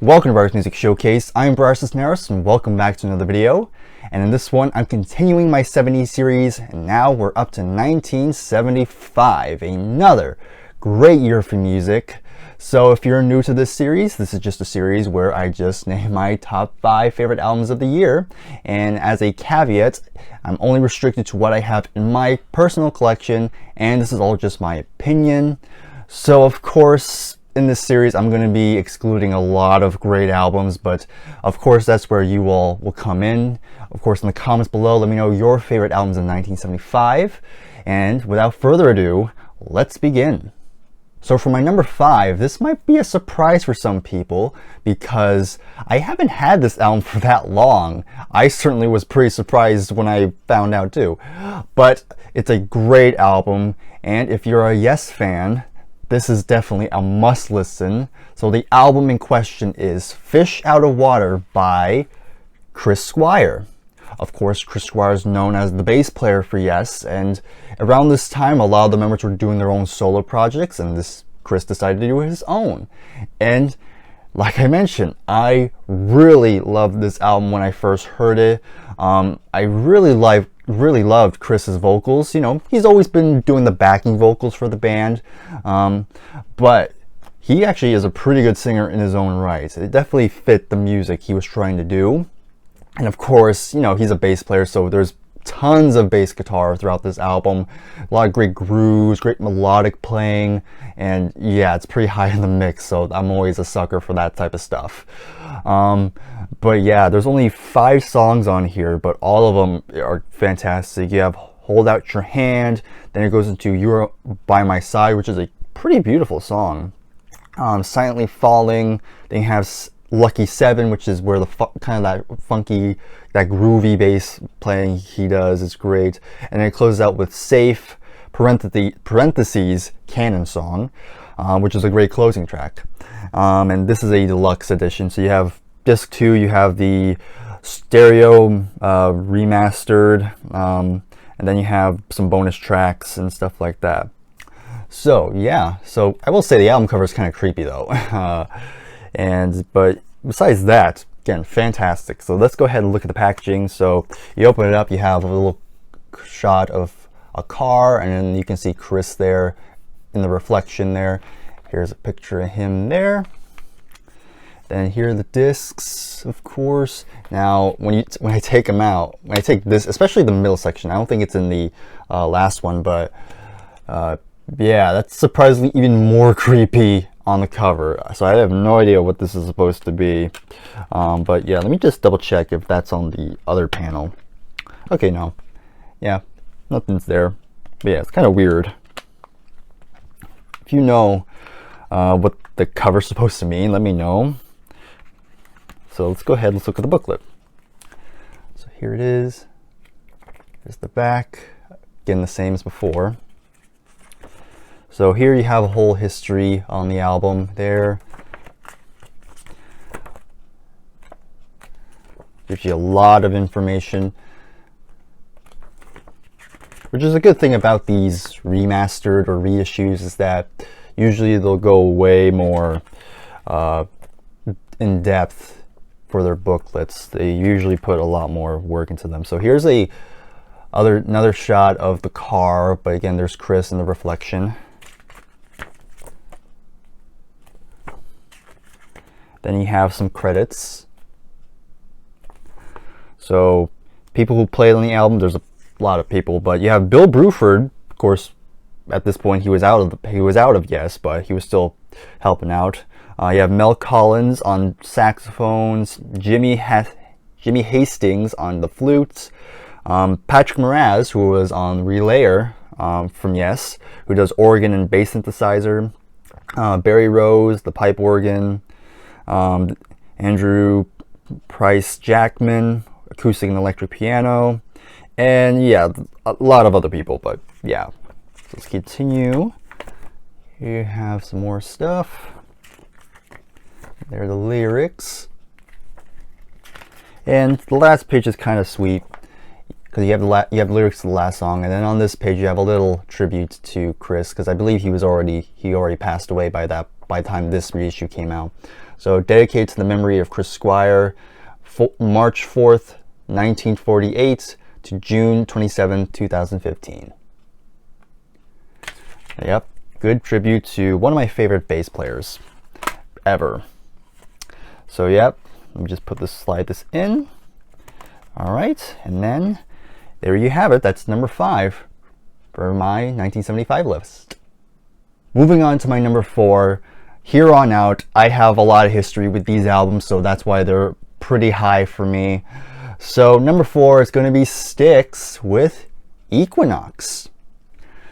Welcome to Brier's Music Showcase. I'm Bryer and welcome back to another video. And in this one, I'm continuing my 70s series, and now we're up to 1975, another great year for music. So if you're new to this series, this is just a series where I just name my top 5 favorite albums of the year. And as a caveat, I'm only restricted to what I have in my personal collection, and this is all just my opinion. So of course, in this series, I'm going to be excluding a lot of great albums, but of course that's where you all will come in. Of course, in the comments below, let me know your favorite albums in 1975. And without further ado, let's begin. So for my number 5, this might be a surprise for some people because I haven't had this album for that long. I certainly was pretty surprised when I found out too. But it's a great album, and if you're a Yes fan, this is definitely a must listen. So the album in question is Fish Out of Water by Chris Squire. Of course, Chris Squire is known as the bass player for Yes, and around this time a lot of the members were doing their own solo projects, and Chris decided to do his own. And like I mentioned, I really loved this album when I first heard it. I really loved Chris's vocals. You know, he's always been doing the backing vocals for the band, but he actually is a pretty good singer in his own right. It definitely fit the music he was trying to do. And of course, you know, he's a bass player, so there's tons of bass guitar throughout this album. A lot of great grooves, great melodic playing, and yeah, it's pretty high in the mix, so I'm always a sucker for that type of stuff. But yeah, there's only 5 songs on here, but all of them are fantastic. You have Hold Out Your Hand, then it goes into You're By My Side, which is a pretty beautiful song. Silently Falling, then you have Lucky 7, which is where the kind of that funky, that groovy bass playing he does is great. And then it closes out with Safe, parentheses, Canon Song, which is a great closing track. And this is a deluxe edition, so you have disc 2, you have the stereo remastered, and then you have some bonus tracks and stuff like that. So yeah, so I will say the album cover is kind of creepy though. But besides that, again, fantastic. So let's go ahead and look at the packaging. So you open it up, you have a little shot of a car, and then you can see Chris there in the reflection there. Here's a picture of him there. Then here are the discs, of course. Now, when I take them out, when I take this, especially the middle section, I don't think it's in the last one, but yeah, that's surprisingly even more creepy on the cover. So I have no idea what this is supposed to be. But yeah, let me just double check if that's on the other panel. Okay, no. Yeah, nothing's there. But yeah, it's kind of weird. If you know what the cover's supposed to mean, let me know. So let's go ahead, let's look at the booklet. So here it is. Here's the back. Again, the same as before. So here you have a whole history on the album there. Gives you a lot of information, which is a good thing about these remastered or reissues, is that usually they'll go way more in depth for their booklets. They usually put a lot more work into them. So here's another shot of the car, but again, there's Chris in the reflection. Then you have some credits. So people who played on the album, there's a lot of people, but you have Bill Bruford. Of course, at this point he was out of Yes, but he was still helping out. You have Mel Collins on saxophones, Jimmy Hastings on the flutes, Patrick Moraz, who was on Relayer from Yes, who does organ and bass synthesizer, Barry Rose, the pipe organ, Andrew Price Jackman, acoustic and electric piano, and yeah, a lot of other people. But yeah, so let's continue. Here you have some more stuff. There are the lyrics, and the last page is kind of sweet because you have lyrics to the last song, and then on this page you have a little tribute to Chris, because I believe he already passed away by the time this reissue came out. So dedicated to the memory of Chris Squire, March 4th, 1948 to June 27, 2015. Yep, good tribute to one of my favorite bass players ever. So yep, let me just slide this in. All right, and then there you have it. That's number 5 for my 1975 list. Moving on to my number 4. Here on out, I have a lot of history with these albums, so that's why they're pretty high for me. So number 4 is going to be Styx with Equinox.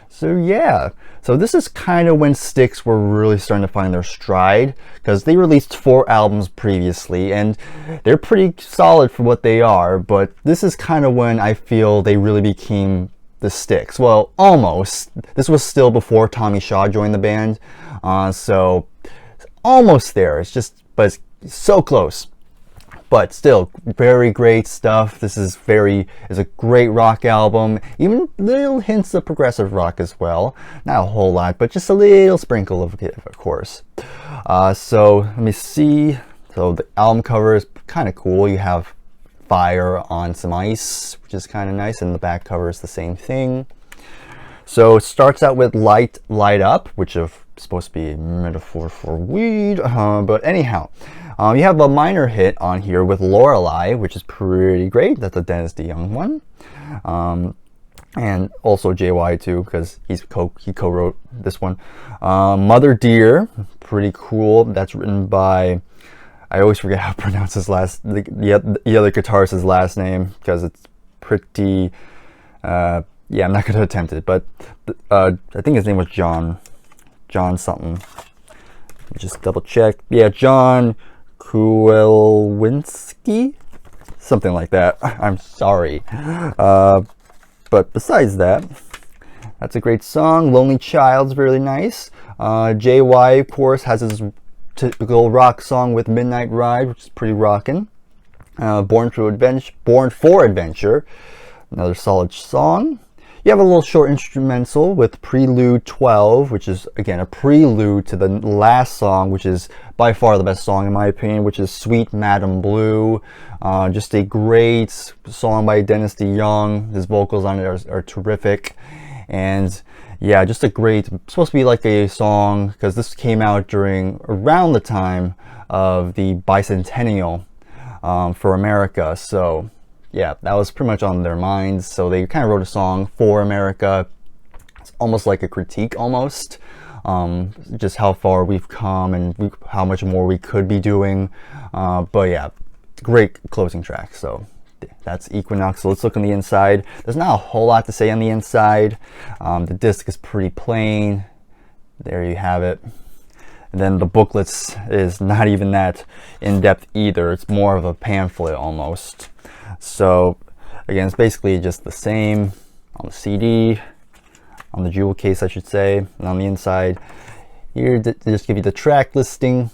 So yeah, so this is kind of when Styx were really starting to find their stride, because they released 4 albums previously and they're pretty solid for what they are, but this is kind of when I feel they really became the Styx. Well, almost. This was still before Tommy Shaw joined the band, so almost there. But it's so close. But still, very great stuff. This is a great rock album. Even little hints of progressive rock as well. Not a whole lot, but just a little sprinkle of it, of course. So let me see. So the album cover is kind of cool. You have fire on some ice, which is kind of nice, and the back cover is the same thing. So it starts out with Light Up, which is supposed to be a metaphor for weed, but anyhow, you have a minor hit on here with Lorelei, which is pretty great. That's a Dennis DeYoung one, and also JY too, because he co-wrote this one. Mother Dear, pretty cool. That's written by, I always forget how to pronounce his the other guitarist's last name, because it's pretty, yeah, I'm not going to attempt it, but I think his name was John something. Just double check. Yeah, John Kuelwinski, something like that. I'm sorry. But besides that, that's a great song. Lonely Child's really nice. JY, of course, has his typical rock song with Midnight Ride, which is pretty rockin'. Born for Adventure, another solid song. You have a little short instrumental with Prelude 12, which is, again, a prelude to the last song, which is by far the best song in my opinion, which is Sweet Madam Blue. Just a great song by Dennis DeYoung. His vocals on it are terrific. And yeah, just a great, supposed to be like a song, because this came out around the time of the bicentennial for America. So yeah, that was pretty much on their minds. So they kind of wrote a song for America. It's almost like a critique, almost. Just how far we've come and how much more we could be doing. But yeah, great closing track. So that's Equinox. So let's look on the inside. There's not a whole lot to say on the inside. The disc is pretty plain. There you have it. And then the booklets is not even that in-depth either. It's more of a pamphlet almost. So again, it's basically just the same on the CD, on the jewel case I should say, and on the inside here they just give you the track listing.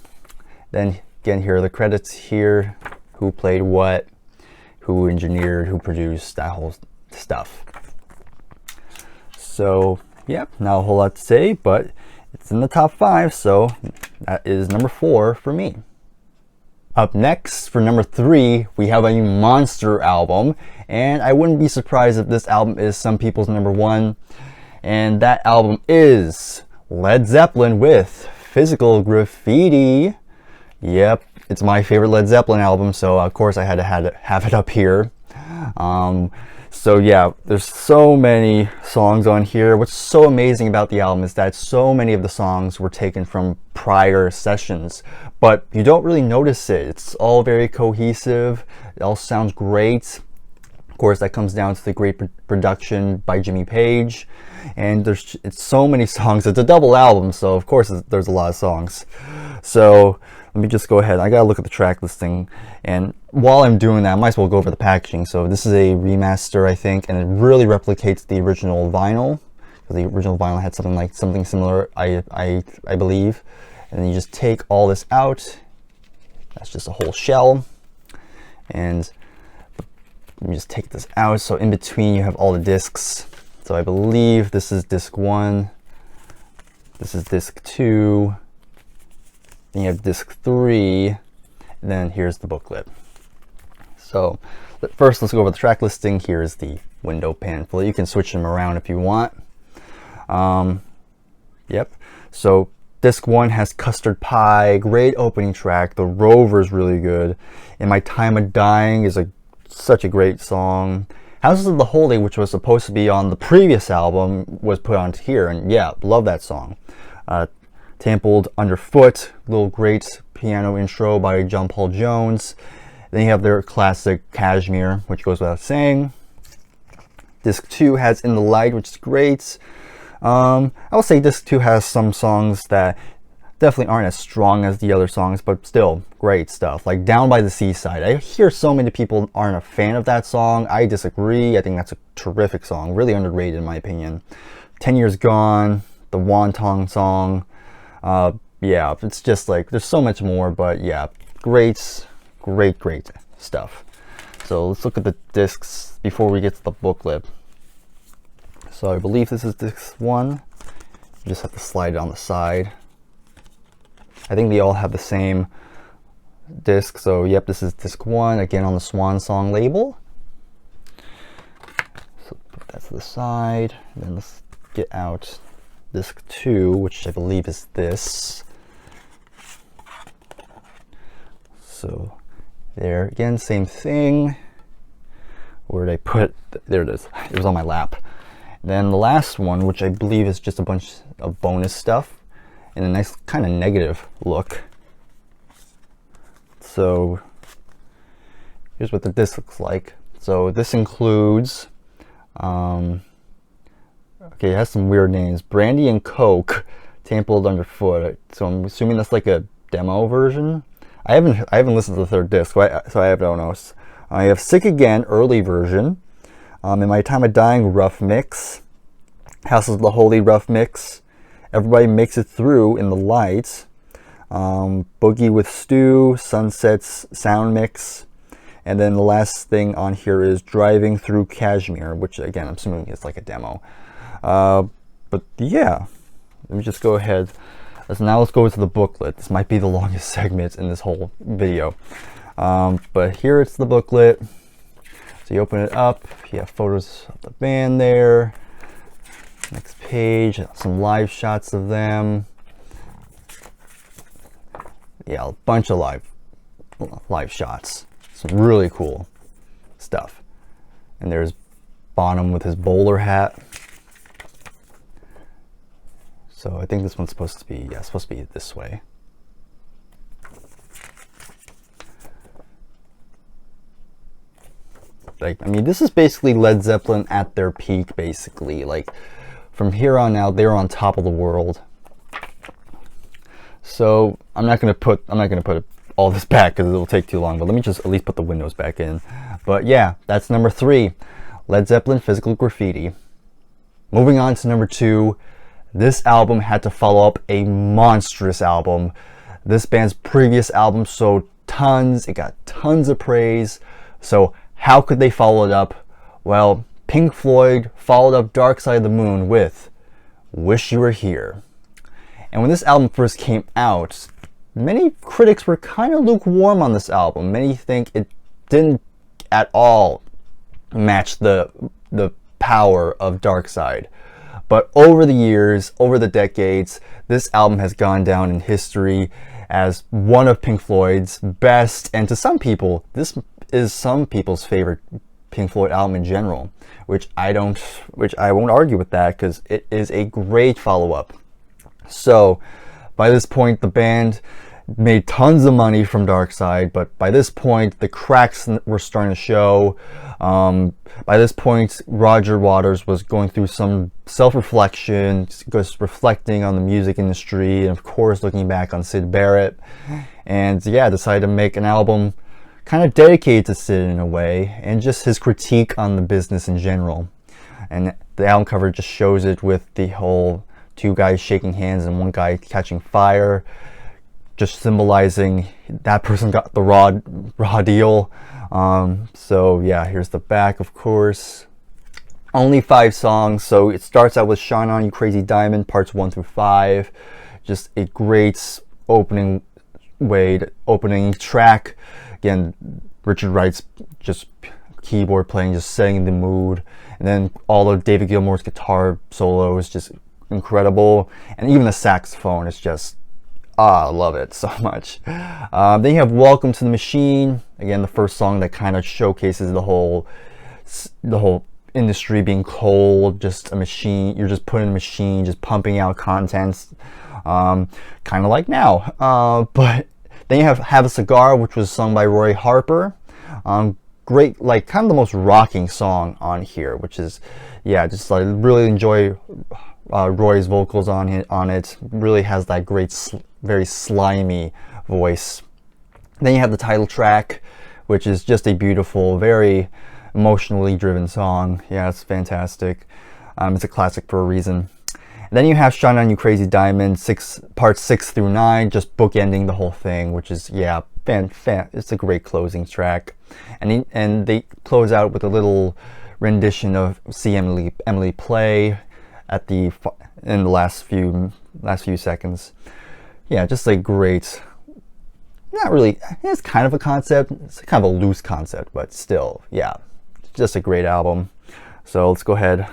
Then again, here are the credits here, who played what, who engineered, who produced, that whole stuff. So yeah, not a whole lot to say, but it's in the top 5, so that is number 4 for me. Up next, for number 3, we have a monster album, and I wouldn't be surprised if this album is some people's number 1, and that album is Led Zeppelin with Physical Graffiti. Yep, it's my favorite Led Zeppelin album, so of course I had to have it up here. So yeah, there's so many songs on here. What's so amazing about the album is that so many of the songs were taken from prior sessions, but you don't really notice it. It's all very cohesive. It all sounds great. Of course, that comes down to the great production by Jimmy Page, and it's so many songs. It's a double album, so of course there's a lot of songs. So let me just go ahead. I gotta look at the track listing, and while I'm doing that, I might as well go over the packaging. So this is a remaster, I think, and it really replicates the original vinyl. The original vinyl had something similar, I believe. And then you just take all this out. That's just a whole shell. And let me just take this out. So in between you have all the discs. So I believe this is disc 1. This is disc 2. Then you have disc 3, and then here's the booklet. So first, let's go over the track listing. Here's the window pamphlet. You can switch them around if you want. Yep. So disc 1 has Custard Pie, great opening track. The Rover is really good. In My Time of Dying is such a great song. Houses of the Holy, which was supposed to be on the previous album, was put onto here, and yeah, love that song. Trampled Underfoot, little great piano intro by John Paul Jones. Then you have their classic Cashmere, which goes without saying. Disc 2 has In the Light, which is great. I will say disc 2 has some songs that definitely aren't as strong as the other songs, but still great stuff. Like Down by the Seaside. I hear so many people aren't a fan of that song. I disagree. I think that's a terrific song. Really underrated in my opinion. 10 Years Gone, the Wonton song. Yeah, it's just like, there's so much more, but yeah, great stuff. So let's look at the discs before we get to the booklet. So I believe this is disc 1. You just have to slide it on the side. I think they all have the same disc. So yep, this is disc 1, again on the Swan Song label. So put that to the side. And then let's get out disc 2, which I believe is this. So there again, same thing. Where did I put it? There it is. It was on my lap. Then the last one, which I believe is just a bunch of bonus stuff in a nice kind of negative look. So here's what the disc looks like. So this includes, okay, it has some weird names. Brandy and Coke, Trampled Underfoot. So I'm assuming that's like a demo version. I haven't listened to the third disc, so I don't know. I have Sick Again, early version. In My Time of Dying, rough mix. Houses of the Holy, rough mix. Everybody Makes It Through, In the Light. Boogie with Stew, Sunsets, sound mix. And then the last thing on here is Driving Through Cashmere, which again, I'm assuming is like a demo. But yeah, let me just go ahead. So now let's go into the booklet. This might be the longest segment in this whole video. But here it's the booklet. So you open it up, you have photos of the band there. Next page, some live shots of them. Yeah, a bunch of live shots. Some really cool stuff. And there's Bonham with his bowler hat. So I think this one's supposed to be, yeah, it's supposed to be this way. Like, I mean, this is basically Led Zeppelin at their peak, basically. Like, from here on out, they're on top of the world. So I'm not gonna put all this back because it'll take too long. But let me just at least put the windows back in. But yeah, that's number 3, Led Zeppelin, Physical Graffiti. Moving on to number 2. This album had to follow up a monstrous album. This band's previous album it got tons of praise. So how could they follow it up? Well, Pink Floyd followed up Dark Side of the Moon with Wish You Were Here. And when this album first came out, many critics were kind of lukewarm on this album. Many think it didn't at all match the power of Dark Side. But over the years, over the decades, this album has gone down in history as one of Pink Floyd's best, and to some people, this is some people's favorite Pink Floyd album in general, which I won't argue with that because it is a great follow-up. So by this point, the band made tons of money from Dark Side, but by this point, the cracks were starting to show. By this point, Roger Waters was going through some self-reflection, just reflecting on the music industry, and of course, looking back on Syd Barrett. And yeah, decided to make an album kind of dedicated to Syd in a way, and just his critique on the business in general. And the album cover just shows it with the whole 2 guys shaking hands and 1 guy catching fire, just symbolizing that person got the raw deal. So yeah, here's the back, of course. Only 5 songs, so it starts out with Shine On You Crazy Diamond, parts 1 through 5. Just a great opening Wade opening track. Again, Richard Wright's just keyboard playing, just setting the mood, and then all of David Gilmour's guitar solo is just incredible, and even the saxophone is just I love it so much. Then you have Welcome to the Machine, again the first song that kind of showcases the whole industry being cold, just a machine. You're just putting a machine, just pumping out contents, kind of like now. But then you have a Cigar, which was sung by Roy Harper. Great, like kind of the most rocking song on here, which is, yeah, just like really enjoy Roy's vocals on it. Really has that great, very slimy voice. Then you have the title track, which is just a beautiful, very emotionally driven song. Yeah, it's fantastic. It's a classic for a reason. And then you have Shine On You Crazy Diamond, parts 6 through 9, just bookending the whole thing, which is, yeah, it's a great closing track. And they close out with a little rendition of See Emily Play in the last few seconds. Yeah, just a great, not really, it's kind of a concept, it's kind of a loose concept, but still, yeah, just a great album. So let's go ahead.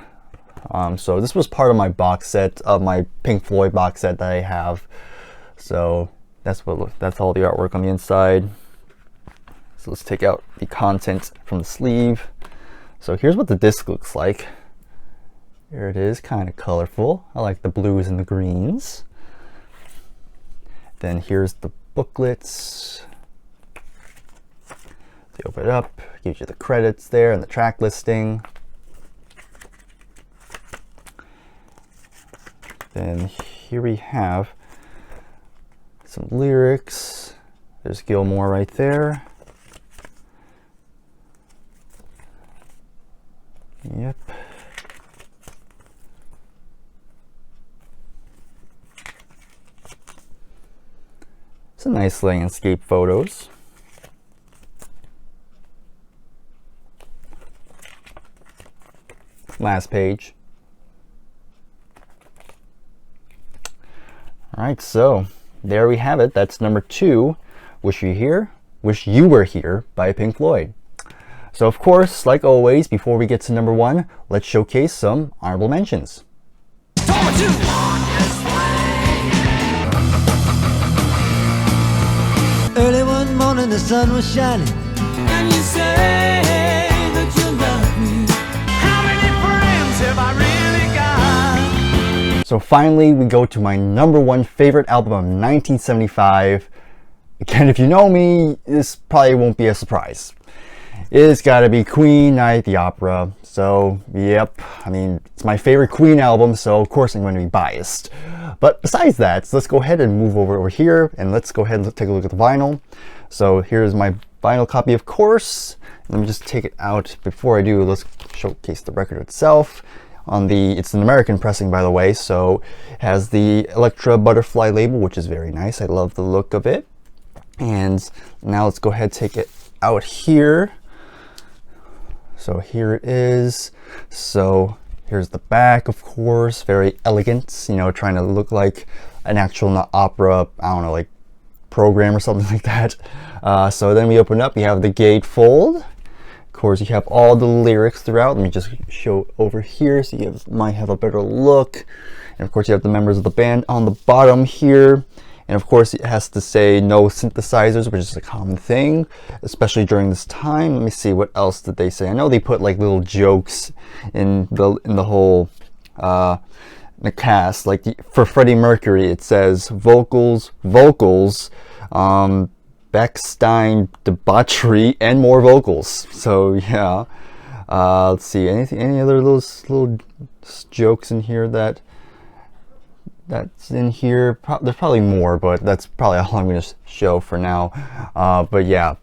So this was part of my box set, of my Pink Floyd box set that I have. So that's all the artwork on the inside. So let's take out the content from the sleeve. So here's what the disc looks like. Here it is, kind of colorful. I like the blues and the greens. Then here's the booklets. They open it up, gives you the credits there and the track listing. Then here we have some lyrics. There's Gilmour right there. Yep. Some nice landscape photos. Last page. All right, so there we have it. That's number 2, Wish You Were Here by Pink Floyd. So of course, like always, before we get to number 1, let's showcase some honorable mentions. Early one morning the sun was shining, and you say that you love me. How many friends have I really got? So finally, we go to my number 1 favorite album of 1975. Again, if you know me, this probably won't be a surprise. It's gotta be Queen, Night at the Opera. So, yep, I mean, it's my favorite Queen album, so of course I'm going to be biased. But besides that, so let's go ahead and move over here, and let's go ahead and take a look at the vinyl. So here's my vinyl copy, of course. Let me just take it out. Before I do, let's showcase the record itself. It's an American pressing, by the way, so it has the Electra butterfly label, which is very nice. I love the look of it. And now let's go ahead and take it out here. So here it is. So here's the back, of course, very elegant, you know, trying to look like an actual opera, I don't know, like program or something like that. So then we open up, you have the gatefold. Of course, you have all the lyrics throughout. Let me just show over here so you might have a better look. And of course, you have the members of the band on the bottom here. And of course, it has to say no synthesizers, which is a common thing, especially during this time. Let me see, what else did they say? I know they put like little jokes in the whole the cast. Like for Freddie Mercury, it says vocals, Beckstein debauchery, and more vocals. So yeah, let's see, any other little jokes in here that's in here. There's probably more, but that's probably all I'm going to show for now. But yeah,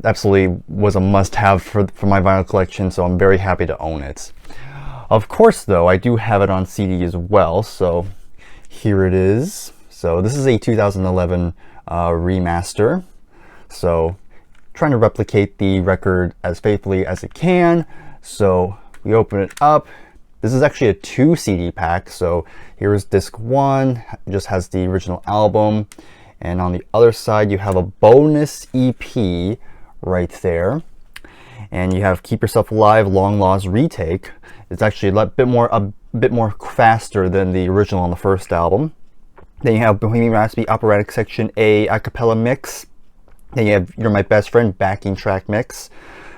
absolutely was a must-have for my vinyl collection, so I'm very happy to own it. Of course, though, I do have it on CD as well, so here it is. So this is a 2011 remaster, so trying to replicate the record as faithfully as it can. So we open it up. This is actually a 2 CD pack, so here's disc 1, just has the original album, And on the other side, you have a bonus EP right there. And you have Keep Yourself Alive, Long Lost Retake. It's actually a bit more faster than the original on the first album. Then you have Bohemian Rhapsody Operatic Section A Acapella Mix. Then you have You're My Best Friend Backing Track Mix.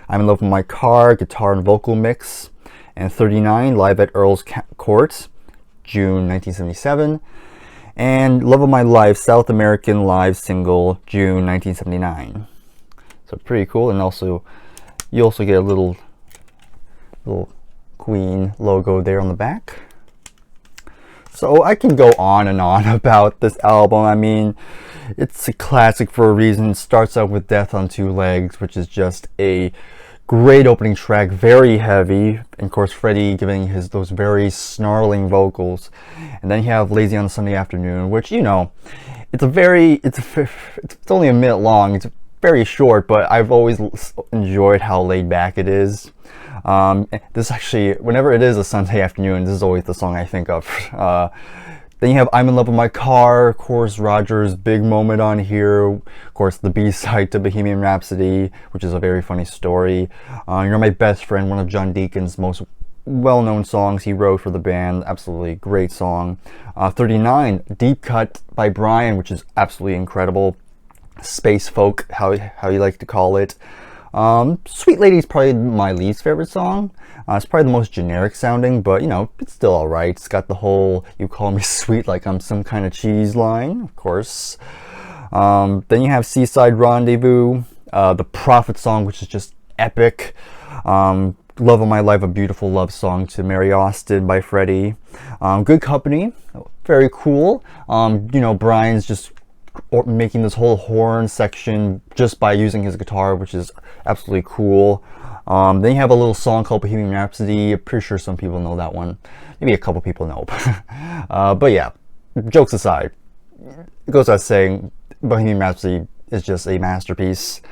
I'm in Love with My Car Guitar and Vocal Mix. And 39 Live at Earl's Court, June 1977. And Love of My Life South American Live Single, June 1979. So pretty cool. And also, you also get a little Queen logo there on the back. So I can go on and on about this album. I mean, it's a classic for a reason. It starts out with Death on Two Legs, which is just a great opening track, very heavy. And of course, Freddie giving those very snarling vocals. And then you have Lazy on a Sunday Afternoon, which, you know, it's only a minute long. It's very short, but I've always enjoyed how laid back it is. This actually, whenever it is a Sunday afternoon, this is always the song I think of. Then you have I'm in Love with My Car, of course, Roger's big moment on here, of course, the B-side to Bohemian Rhapsody, which is a very funny story. You're My Best Friend, one of John Deacon's most well-known songs he wrote for the band, absolutely great song. 39, Deep Cut by Bryan, which is absolutely incredible. Space folk, how you like to call it. Sweet Lady is probably my least favorite song. It's probably the most generic sounding, but you know, it's still alright. It's got the whole "you call me sweet like I'm some kind of cheese" line, of course. Then you have Seaside Rendezvous, the Prophet song, which is just epic. Love of My Life, a beautiful love song to Mary Austin by Freddie. Good Company, very cool. You know, Brian's just making this whole horn section just by using his guitar, which is absolutely cool. Then you have a little song called Bohemian Rhapsody. I'm pretty sure some people know that one. Maybe a couple people know. But yeah, jokes aside, it goes without saying, Bohemian Rhapsody is just a masterpiece.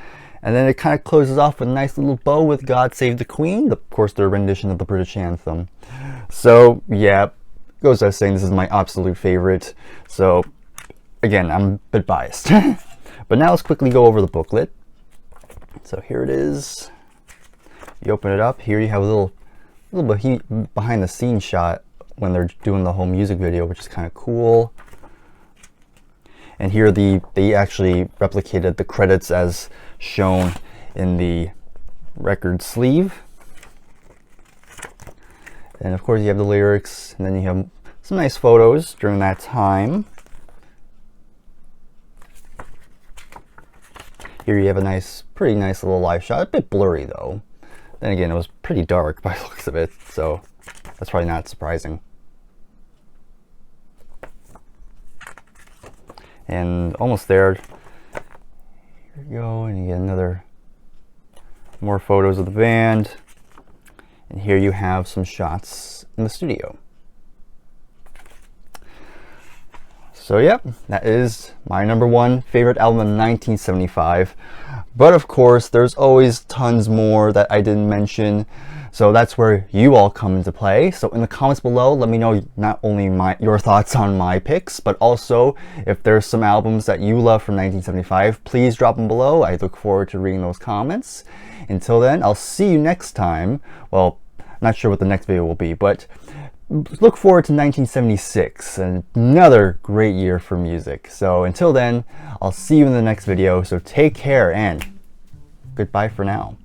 And then it kind of closes off with a nice little bow with God Save the Queen, of course, their rendition of the British anthem. So yeah, it goes without saying, this is my absolute favorite. So again, I'm a bit biased. But now let's quickly go over the booklet. So here it is. You open it up. Here you have a little behind the scenes shot when they're doing the whole music video, which is kind of cool. And here they actually replicated the credits as shown in the record sleeve. And of course you have the lyrics, and then you have some nice photos during that time. Here you have a pretty nice little live shot. A bit blurry though. Then again, it was pretty dark by the looks of it, so that's probably not surprising. And almost there. Here we go, and you get more photos of the band. And here you have some shots in the studio. So yeah, that is my #1 favorite album of 1975. But of course, there's always tons more that I didn't mention. So that's where you all come into play. So in the comments below, let me know not only your thoughts on my picks, but also if there's some albums that you love from 1975, please drop them below. I look forward to reading those comments. Until then, I'll see you next time. Well, not sure what the next video will be, but look forward to 1976, another great year for music. So until then, I'll see you in the next video. So take care and goodbye for now.